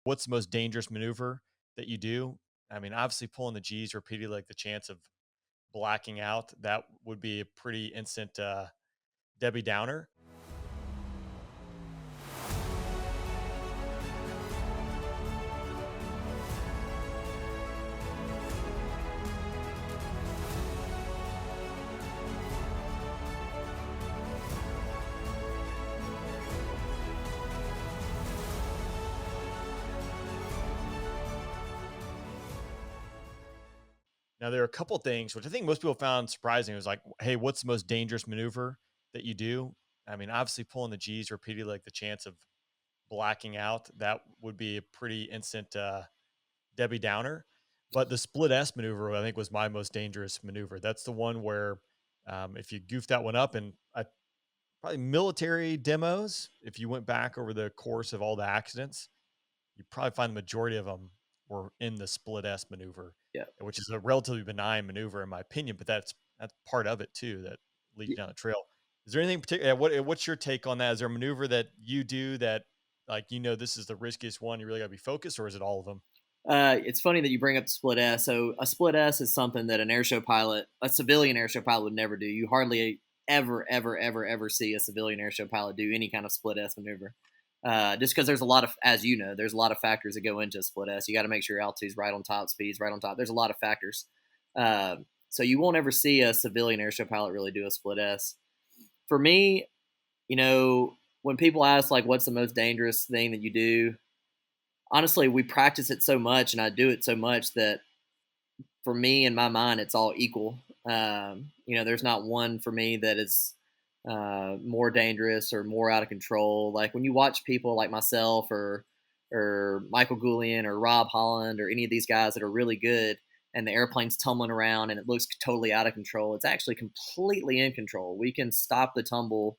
What's the most dangerous maneuver that you do? I mean, obviously pulling the G's repeatedly, like the chance of blacking out, that would be a pretty instant Debbie Downer. Now, there are a couple things which I think most people found surprising. It was like, hey, what's the most dangerous maneuver that you do? I mean, obviously pulling the G's repeatedly, like the chance of blacking out, that would be a pretty instant Debbie Downer. But the split S maneuver, I think, was my most dangerous maneuver. That's the one where if you goof that one up, and probably military demos, if you went back over the course of all the accidents, you probably find the majority of them were in the split S maneuver, Yeah. which is a relatively benign maneuver in my opinion, but that's part of it too that leads you Y- down the trail. Is there anything particular? What's your take on that? Is there a maneuver that you do that, like, this is the riskiest one? You really got to be focused, or is it all of them? It's funny that you bring up the split S. So a split S is something that an airshow pilot, a civilian airshow pilot, would never do. You hardly ever see a civilian airshow pilot do any kind of split S maneuver. Just because there's a lot of, as you know, there's a lot of factors that go into a split S. You got to make sure your altitude's right on top, speed's right on top. There's a lot of factors. So you won't ever see a civilian airshow pilot really do a split S. For me, when people ask like, what's the most dangerous thing that you do? Honestly, we practice it so much and I do it so much that for me in my mind, it's all equal. There's not one for me that is more dangerous or more out of control. Like when you watch people like myself or Michael Goulian or Rob Holland or any of these guys that are really good and the airplane's tumbling around and it looks totally out of control, it's actually completely in control. We can stop the tumble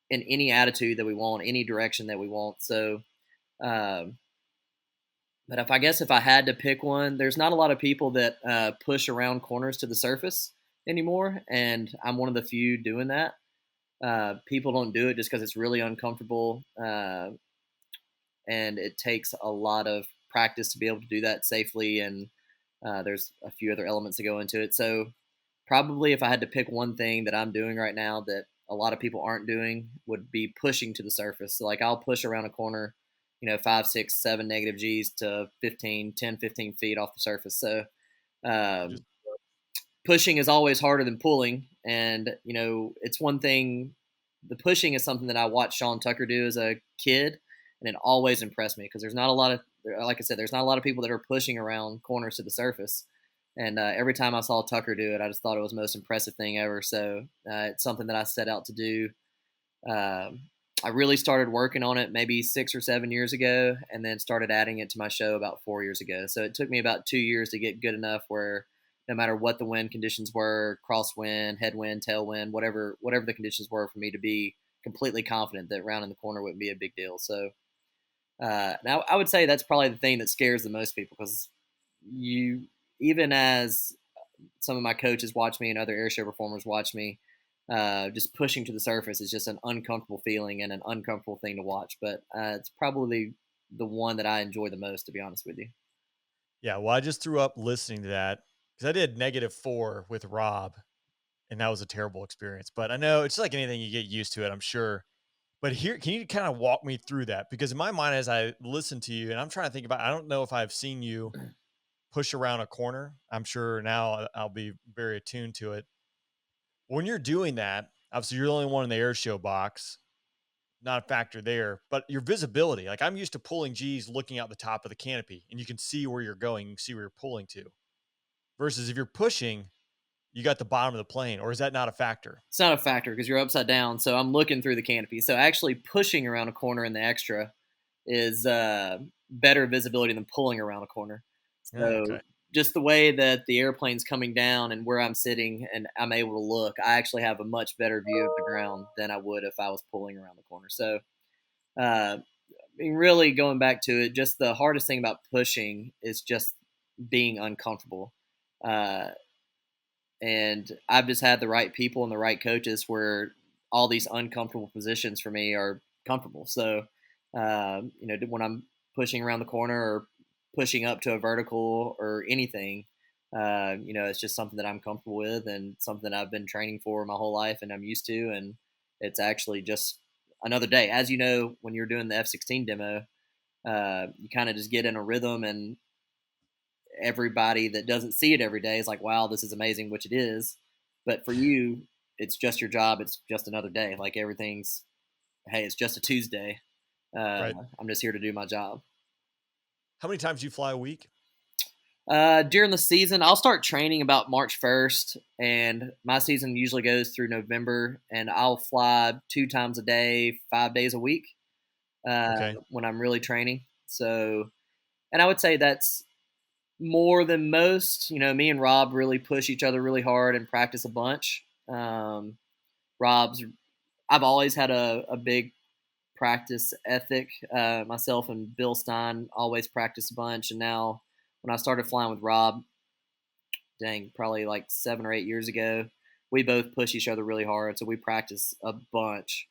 in any attitude that we want, any direction that we want. So, um, but if I had to pick one, there's not a lot of people that push around corners to the surface anymore, and I'm one of the few doing that. People don't do it just because it's really uncomfortable, and it takes a lot of practice to be able to do that safely. And there's a few other elements that go into it. So probably if I had to pick one thing that I'm doing right now that a lot of people aren't doing would be pushing to the surface. So like I'll push around a corner, 5, 6, 7 negative G's to 15, 10, 15 feet off the surface. So Just um, pushing is always harder than pulling. And, it's one thing, the pushing is something that I watched Sean Tucker do as a kid. And it always impressed me because there's not a lot of, like I said, there's not a lot of people that are pushing around corners to the surface. And every time I saw Tucker do it, I just thought it was the most impressive thing ever. So it's something that I set out to do. Um, I really started working on it maybe 6 or 7 years ago, and then started adding it to my show about 4 years ago. So it took me about 2 years to get good enough where no matter what the wind conditions were, crosswind, headwind, tailwind, whatever the conditions were, for me to be completely confident that rounding the corner wouldn't be a big deal. So now I would say that's probably the thing that scares the most people because you, even as some of my coaches watch me and other airshow performers watch me, just pushing to the surface is just an uncomfortable feeling and an uncomfortable thing to watch. But it's probably the one that I enjoy the most, to be honest with you. Yeah, well, I just threw up listening to that because I did -4 with Rob, and that was a terrible experience. But I know it's like anything, you get used to it, I'm sure. But here, can you kind of walk me through that? Because in my mind, as I listen to you, and I'm trying to think about, I don't know if I've seen you push around a corner. I'm sure now I'll be very attuned to it. When you're doing that, obviously you're the only one in the air show box, not a factor there, but your visibility, like I'm used to pulling G's looking out the top of the canopy and you can see where you're going, you can see where you're pulling to. Versus if you're pushing, you got the bottom of the plane, or is that not a factor? It's not a factor because you're upside down. So I'm looking through the canopy. So actually pushing around a corner in the extra is better visibility than pulling around a corner. Oh, So okay. just the way that the airplane's coming down and where I'm sitting and I'm able to look, I actually have a much better view of the ground than I would if I was pulling around the corner. So, I mean, really going back to it, just the hardest thing about pushing is just being uncomfortable. Uh, and I've just had the right people and the right coaches where all these uncomfortable positions for me are comfortable. So, when I'm pushing around the corner or pushing up to a vertical or anything. It's just something that I'm comfortable with and something I've been training for my whole life and I'm used to. And it's actually just another day. As you know, when you're doing the F-16 demo, you kind of just get in a rhythm, and everybody that doesn't see it every day is like, wow, this is amazing, which it is. But for you, it's just your job. It's just another day. Like everything's, hey, it's just a Tuesday. Right. I'm just here to do my job. How many times do you fly a week? During the season, I'll start training about March 1st, and my season usually goes through November, and I'll fly 2 times a day, 5 days a week Okay. when I'm really training. So, and I would say that's more than most. Me and Rob really push each other really hard and practice a bunch. Rob's, I've always had a big practice ethic. Myself and Bill Stein always practice a bunch, and now when I started flying with Rob, dang, probably like 7 or 8 years ago, we both push each other really hard, so we practice a bunch.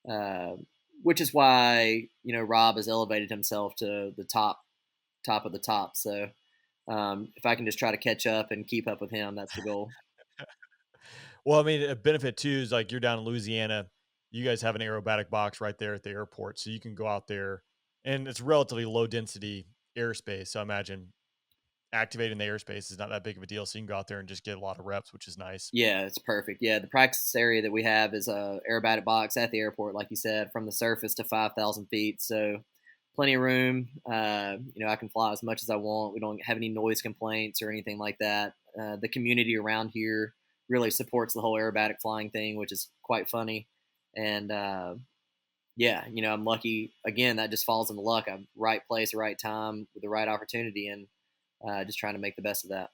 Uh, which is why Rob has elevated himself to the top of the top. So if I can just try to catch up and keep up with him, that's the goal. Well, I mean, a benefit too is like you're down in Louisiana. You guys have an aerobatic box right there at the airport, so you can go out there, and it's relatively low density airspace. So I imagine activating the airspace is not that big of a deal. So you can go out there and just get a lot of reps, which is nice. Yeah, it's perfect. Yeah, the practice area that we have is a aerobatic box at the airport, like you said, from the surface to 5,000 feet. So plenty of room. I can fly as much as I want. We don't have any noise complaints or anything like that. The community around here really supports the whole aerobatic flying thing, which is quite funny. And yeah, I'm lucky. Again, that just falls into luck. I'm right place, right time with the right opportunity, and just trying to make the best of that.